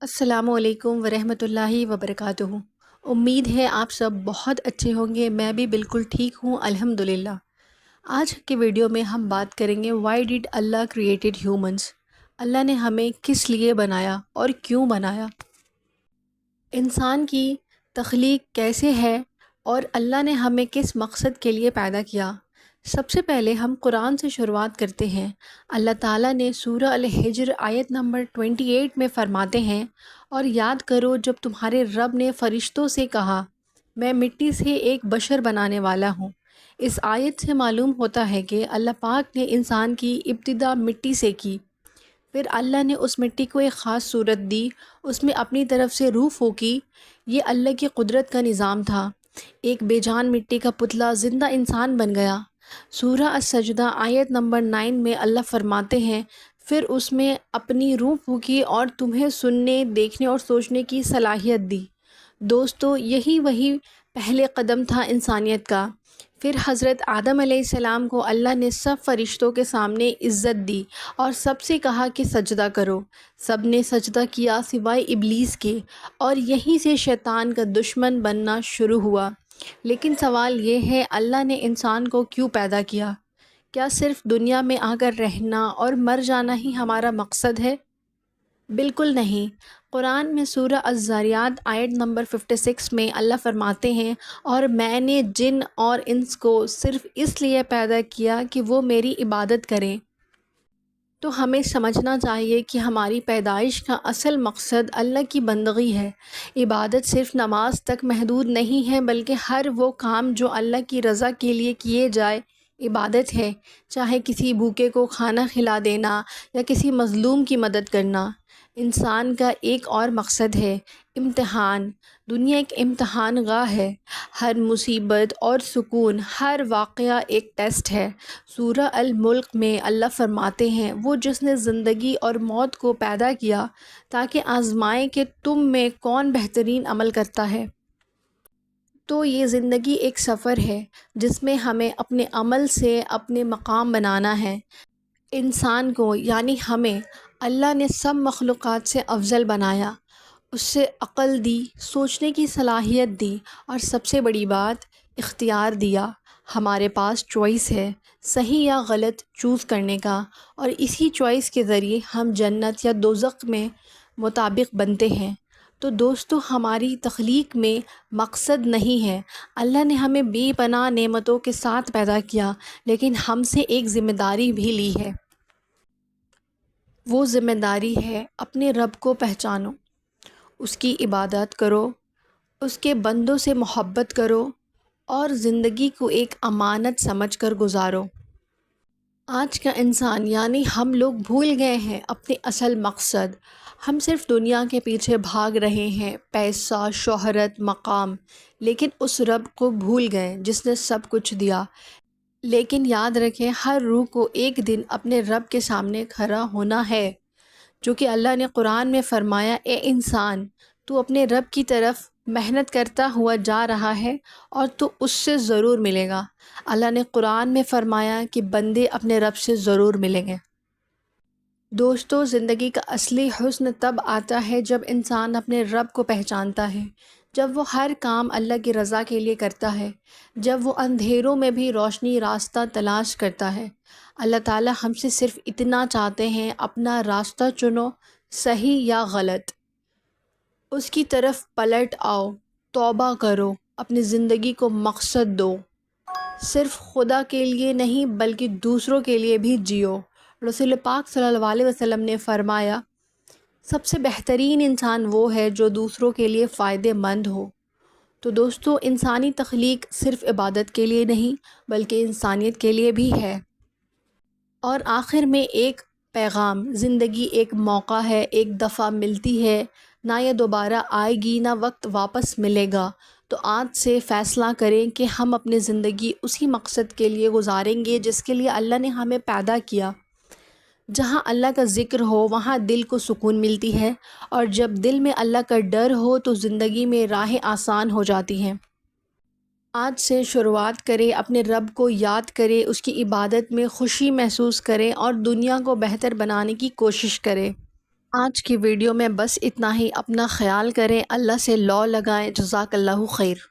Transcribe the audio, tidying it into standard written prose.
السلام علیکم ورحمۃ اللہ وبرکاتہ۔ امید ہے آپ سب بہت اچھے ہوں گے۔ میں بھی بالکل ٹھیک ہوں الحمدللہ۔ آج کے ویڈیو میں ہم بات کریں گے why did Allah created humans, Allah نے ہمیں کس لیے بنایا اور کیوں بنایا، انسان کی تخلیق کیسے ہے اور اللہ نے ہمیں کس مقصد کے لیے پیدا کیا۔ سب سے پہلے ہم قرآن سے شروعات کرتے ہیں۔ اللہ تعالیٰ نے سورہ الحجر آیت نمبر 28 میں فرماتے ہیں، اور یاد کرو جب تمہارے رب نے فرشتوں سے کہا میں مٹی سے ایک بشر بنانے والا ہوں۔ اس آیت سے معلوم ہوتا ہے کہ اللہ پاک نے انسان کی ابتدا مٹی سے کی، پھر اللہ نے اس مٹی کو ایک خاص صورت دی، اس میں اپنی طرف سے روح پھونکی۔ یہ اللہ کی قدرت کا نظام تھا۔ ایک بے جان مٹی کا پتلا زندہ انسان بن گیا۔ سورہ السجدہ آیت نمبر 9 میں اللہ فرماتے ہیں، پھر اس میں اپنی روح پھونکی اور تمہیں سننے، دیکھنے اور سوچنے کی صلاحیت دی۔ دوستو، یہی وہی پہلے قدم تھا انسانیت کا۔ پھر حضرت آدم علیہ السلام کو اللہ نے سب فرشتوں کے سامنے عزت دی اور سب سے کہا کہ سجدہ کرو۔ سب نے سجدہ کیا سوائے ابلیس کے، اور یہیں سے شیطان کا دشمن بننا شروع ہوا۔ لیکن سوال یہ ہے، اللہ نے انسان کو کیوں پیدا کیا؟ کیا صرف دنیا میں آ کر رہنا اور مر جانا ہی ہمارا مقصد ہے؟ بالکل نہیں۔ قرآن میں سورہ الذاریات آیت نمبر 56 میں اللہ فرماتے ہیں، اور میں نے جن اور انس کو صرف اس لیے پیدا کیا کہ وہ میری عبادت کریں۔ تو ہمیں سمجھنا چاہیے کہ ہماری پیدائش کا اصل مقصد اللہ کی بندگی ہے۔ عبادت صرف نماز تک محدود نہیں ہے، بلکہ ہر وہ کام جو اللہ کی رضا کے لیے کیے جائے عبادت ہے، چاہے کسی بھوکے کو کھانا کھلا دینا یا کسی مظلوم کی مدد کرنا۔ انسان کا ایک اور مقصد ہے امتحان۔ دنیا ایک امتحان گاہ ہے۔ ہر مصیبت اور سکون، ہر واقعہ ایک ٹیسٹ ہے۔ سورہ الملک میں اللہ فرماتے ہیں، وہ جس نے زندگی اور موت کو پیدا کیا تاکہ آزمائے کہ تم میں کون بہترین عمل کرتا ہے۔ تو یہ زندگی ایک سفر ہے جس میں ہمیں اپنے عمل سے اپنے مقام بنانا ہے۔ انسان کو یعنی ہمیں اللہ نے سب مخلوقات سے افضل بنایا، اس سے عقل دی، سوچنے کی صلاحیت دی، اور سب سے بڑی بات اختیار دیا۔ ہمارے پاس چوائس ہے صحیح یا غلط چوز کرنے کا، اور اسی چوائس کے ذریعے ہم جنت یا دوزخ میں مطابق بنتے ہیں۔ تو دوستو، ہماری تخلیق میں مقصد نہیں ہے۔ اللہ نے ہمیں بے پناہ نعمتوں کے ساتھ پیدا کیا، لیکن ہم سے ایک ذمہ داری بھی لی ہے۔ وہ ذمہ داری ہے اپنے رب کو پہچانو، اس کی عبادت کرو، اس کے بندوں سے محبت کرو، اور زندگی کو ایک امانت سمجھ کر گزارو۔ آج کا انسان یعنی ہم لوگ بھول گئے ہیں اپنے اصل مقصد۔ ہم صرف دنیا کے پیچھے بھاگ رہے ہیں، پیسہ، شہرت، مقام، لیکن اس رب کو بھول گئے جس نے سب کچھ دیا۔ لیکن یاد رکھیں، ہر روح کو ایک دن اپنے رب کے سامنے کھڑا ہونا ہے، جو کہ اللہ نے قرآن میں فرمایا، اے انسان، تو اپنے رب کی طرف محنت کرتا ہوا جا رہا ہے اور تو اس سے ضرور ملے گا۔ اللہ نے قرآن میں فرمایا کہ بندے اپنے رب سے ضرور ملیں گے۔ دوستو، زندگی کا اصلی حسن تب آتا ہے جب انسان اپنے رب کو پہچانتا ہے، جب وہ ہر کام اللہ کی رضا کے لیے کرتا ہے، جب وہ اندھیروں میں بھی روشنی راستہ تلاش کرتا ہے۔ اللہ تعالیٰ ہم سے صرف اتنا چاہتے ہیں، اپنا راستہ چنو، صحیح یا غلط، اس کی طرف پلٹ آؤ، توبہ کرو، اپنی زندگی کو مقصد دو، صرف خدا کے لیے نہیں بلکہ دوسروں کے لیے بھی جیو۔ رسول پاک صلی اللہ علیہ وسلم نے فرمایا، سب سے بہترین انسان وہ ہے جو دوسروں کے لیے فائدہ مند ہو۔ تو دوستو، انسانی تخلیق صرف عبادت کے لیے نہیں بلکہ انسانیت کے لیے بھی ہے۔ اور آخر میں ایک پیغام، زندگی ایک موقع ہے، ایک دفعہ ملتی ہے، نہ یہ دوبارہ آئے گی، نہ وقت واپس ملے گا۔ تو آج سے فیصلہ کریں کہ ہم اپنی زندگی اسی مقصد کے لیے گزاریں گے جس کے لیے اللہ نے ہمیں پیدا کیا۔ جہاں اللہ کا ذکر ہو وہاں دل کو سکون ملتی ہے، اور جب دل میں اللہ کا ڈر ہو تو زندگی میں راہیں آسان ہو جاتی ہیں۔ آج سے شروعات کریں، اپنے رب کو یاد کریں، اس کی عبادت میں خوشی محسوس کریں اور دنیا کو بہتر بنانے کی کوشش کریں۔ آج کی ویڈیو میں بس اتنا ہی. اپنا خیال کریں، اللہ سے لو لگائیں. جزاک اللہ خیر.